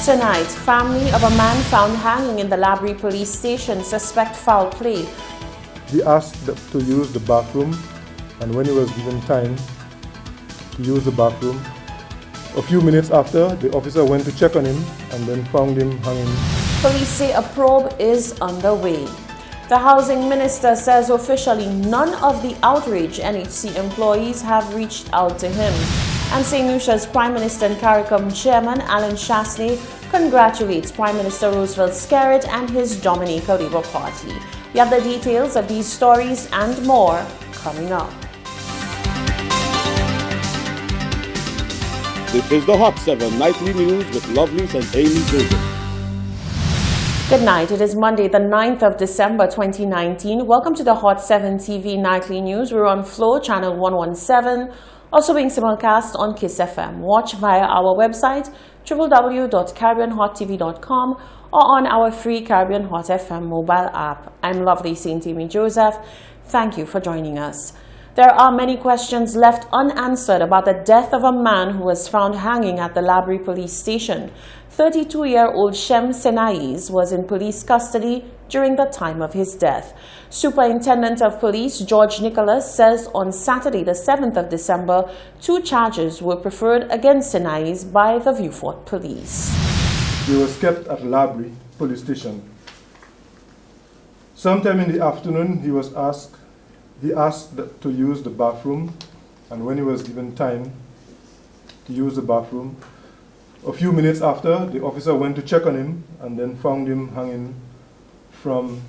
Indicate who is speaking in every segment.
Speaker 1: Tonight, family of a man found hanging in the Labrie police station suspect foul play.
Speaker 2: He asked to use the bathroom, and when he was given time to use the bathroom, a few minutes after, the officer went to check on him and then found him hanging.
Speaker 1: Police say a probe is underway. The housing minister says officially none of the outraged NHC employees have reached out to him. And St. Lucia's Prime Minister and CARICOM Chairman Alan Chasney congratulates Prime Minister Roosevelt Skerrit and his Dominica Labour Party. We have the details of these stories and more coming up.
Speaker 3: This is the Hot 7 Nightly News with Lovelace and Amy Joseph.
Speaker 1: Good night. It is Monday, the 9th of December 2019. Welcome to the Hot 7 TV Nightly News. We're on Flow, channel 117, also being simulcast on KISS FM. Watch via our website, www.caribbeanhottv.com, or on our free Caribbean Hot FM mobile app. I'm Lovely St. Amy Joseph. Thank you for joining us. There are many questions left unanswered about the death of a man who was found hanging at the Labrie police station. 32-year-old Shem Senais was in police custody during the time of his death. Superintendent of Police George Nicholas says on Saturday, the 7th of December, 2 charges were preferred against Senais by the Vieux Fort Police.
Speaker 2: He was kept at Labrie police station. Sometime in the afternoon, he asked to use the bathroom, and when he was given time to use the bathroom, a few minutes after, the officer went to check on him and then found him hanging from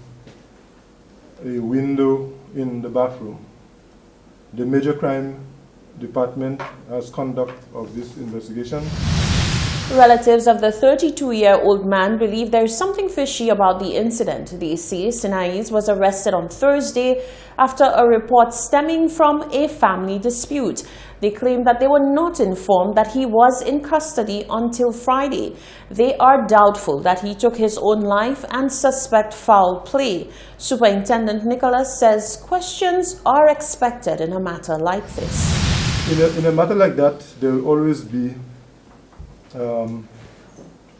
Speaker 2: a window in the bathroom. The Major Crime Department has conduct of this investigation.
Speaker 1: Relatives of the 32-year-old man believe there's something fishy about the incident. They say Senais was arrested on Thursday after a report stemming from a family dispute. They claim that they were not informed that he was in custody until Friday. They are doubtful that he took his own life and suspect foul play. Superintendent Nicholas says questions are expected in a matter like this.
Speaker 2: In a matter like that, there will always be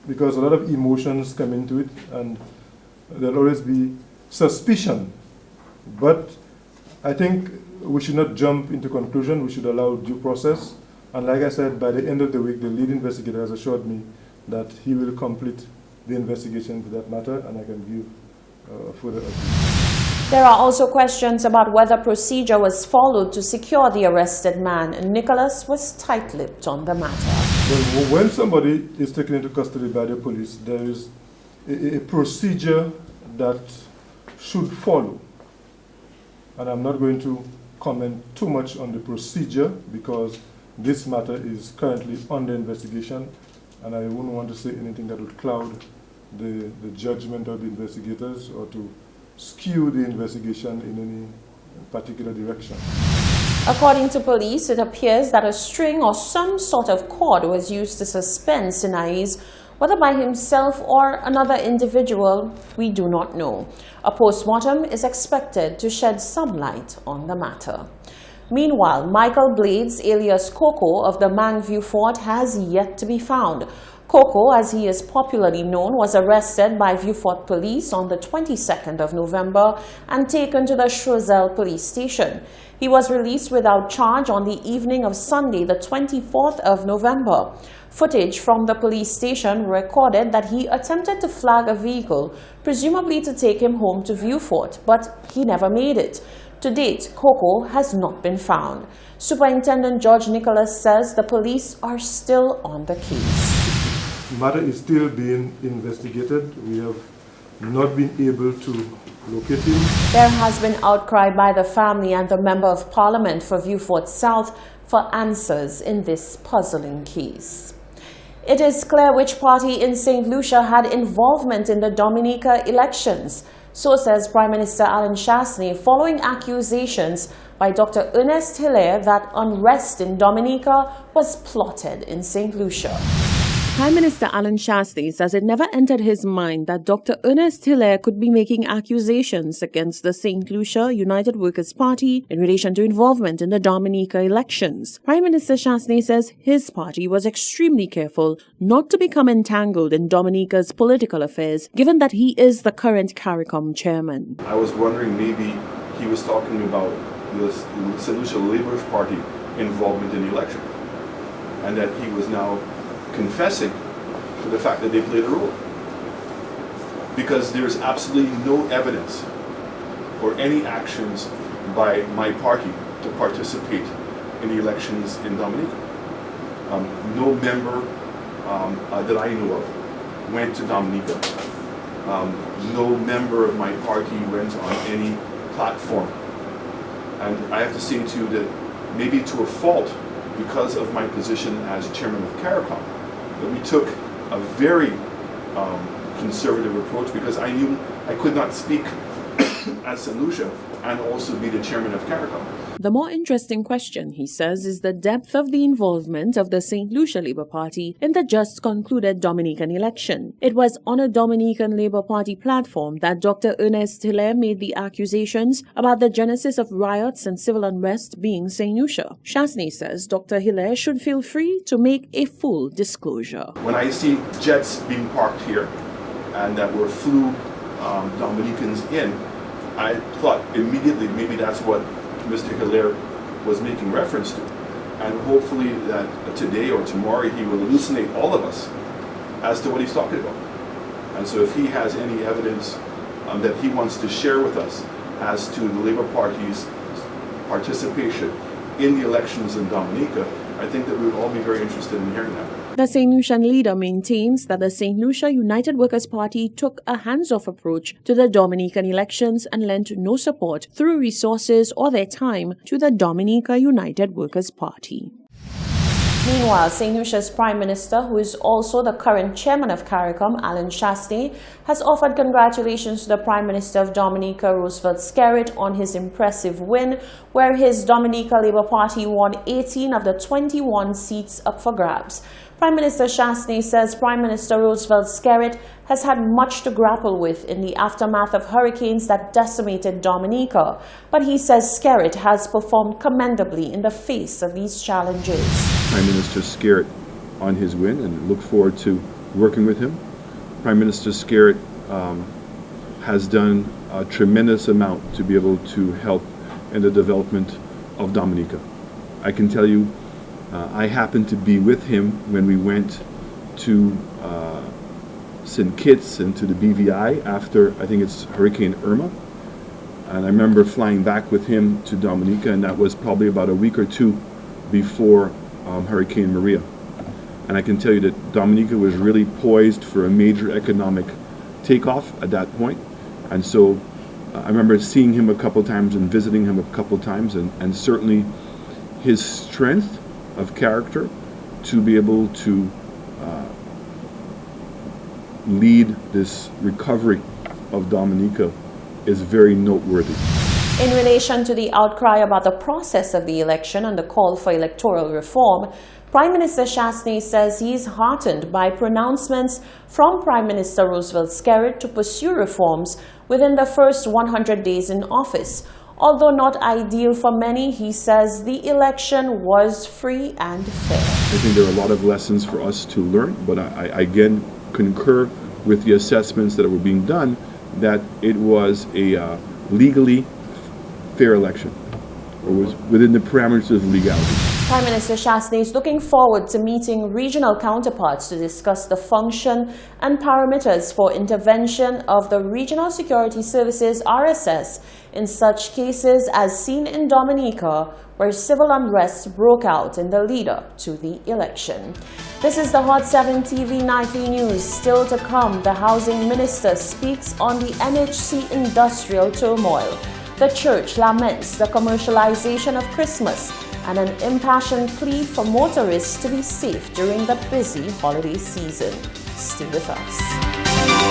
Speaker 2: because a lot of emotions come into it, and there'll always be suspicion. But I think we should not jump into conclusion. We should allow due process. And like I said, by the end of the week, the lead investigator has assured me that he will complete the investigation into that matter, and I can give further updates.
Speaker 1: There are also questions about whether procedure was followed to secure the arrested man. Nicholas was tight-lipped on the matter.
Speaker 2: Well, when somebody is taken into custody by the police, there is a procedure that should follow. And I'm not going to comment too much on the procedure because this matter is currently under investigation, and I wouldn't want to say anything that would cloud the judgment of the investigators or to skew the investigation in any particular direction.
Speaker 1: According to police, it appears that a string or some sort of cord was used to suspend Senais, whether by himself or another individual, we do not know. A post-mortem is expected to shed some light on the matter. Meanwhile, Michael Blades, alias Coco, of the Vieux Fort has yet to be found. Coco, as he is popularly known, was arrested by Vieux Fort Police on the 22nd of November and taken to the Choiseul police station. He was released without charge on the evening of Sunday, the 24th of November. Footage from the police station recorded that he attempted to flag a vehicle, presumably to take him home to Vieux Fort, but he never made it. To date, Coco has not been found. Superintendent George Nicholas says the police are still on the case.
Speaker 2: The matter is still being investigated. We have not been able to locate him.
Speaker 1: There has been outcry by the family and the Member of Parliament for Vieux Fort South for answers in this puzzling case. It is clear which party in St. Lucia had involvement in the Dominica elections. So says Prime Minister Alan Chasney, following accusations by Dr. Ernest Hilaire that unrest in Dominica was plotted in St. Lucia. Prime Minister Alan Shastney says it never entered his mind that Dr. Ernest Hilaire could be making accusations against the St. Lucia United Workers' Party in relation to involvement in the Dominica elections. Prime Minister Shastney says his party was extremely careful not to become entangled in Dominica's political affairs, given that he is the current CARICOM chairman.
Speaker 4: I was wondering maybe he was talking about the St. Lucia Labour Party involvement in the election, and that he was now confessing to the fact that they played a role. Because there's absolutely no evidence or any actions by my party to participate in the elections in Dominica. No member that I know of went to Dominica. No member of my party went on any platform. And I have to say to you that maybe to a fault, because of my position as chairman of CARICOM, that we took a very conservative approach, because I knew I could not speak as St. Lucia and also be the chairman of CARICOM.
Speaker 1: The more interesting question, he says, is the depth of the involvement of the St. Lucia Labour Party in the just concluded Dominican election. It was on a Dominican Labour Party platform that Dr. Ernest Hilaire made the accusations about the genesis of riots and civil unrest being St. Lucia. Shastney says Dr. Hilaire should feel free to make a full disclosure.
Speaker 4: When I see jets being parked here and that were flew Dominicans in, I thought immediately maybe that's what Mr. Hilaire was making reference to. And hopefully that today or tomorrow he will elucidate all of us as to what he's talking about. And so if he has any evidence that he wants to share with us as to the Labour Party's participation in the elections in Dominica, I think that we would all be very interested in hearing that.
Speaker 1: The St. Lucian leader maintains that the St. Lucia United Workers' Party took a hands-off approach to the Dominican elections and lent no support through resources or their time to the Dominica United Workers' Party. Meanwhile, St. Lucia's Prime Minister, who is also the current chairman of CARICOM, Alan Shastney, has offered congratulations to the Prime Minister of Dominica, Roosevelt Skerrit, on his impressive win, where his Dominica Labour Party won 18 of the 21 seats up for grabs. Prime Minister Shastney says Prime Minister Roosevelt Skerrit has had much to grapple with in the aftermath of hurricanes that decimated Dominica, but he says Skerrit has performed commendably in the face of these challenges.
Speaker 5: Prime Minister Skerrit on his win, and look forward to working with him. Prime Minister Skerrit has done a tremendous amount to be able to help in the development of Dominica. I can tell you, I happened to be with him when we went to St. Kitts and to the BVI after, I think it's Hurricane Irma. And I remember flying back with him to Dominica, and that was probably about a week or two before Hurricane Maria. And I can tell you that Dominica was really poised for a major economic takeoff at that point. And so I remember seeing him a couple times and visiting him a couple times, and certainly his strength of character to be able to lead this recovery of Dominica is very noteworthy.
Speaker 1: In relation to the outcry about the process of the election and the call for electoral reform, Prime Minister Shastney says he is heartened by pronouncements from Prime Minister Roosevelt Skerrit to pursue reforms within the first 100 days in office. Although not ideal for many, he says the election was free and fair.
Speaker 5: I think there are a lot of lessons for us to learn, but I again concur with the assessments that were being done that it was a legally fair election, or was within the parameters of legality.
Speaker 1: Prime Minister Shastney is looking forward to meeting regional counterparts to discuss the function and parameters for intervention of the Regional Security Services RSS in such cases as seen in Dominica, where civil unrest broke out in the lead-up to the election. This is the Hot 7 TV Nightly News. Still to come, the Housing Minister speaks on the NHC industrial turmoil. The church laments the commercialization of Christmas and an impassioned plea for motorists to be safe during the busy holiday season. Stay with us.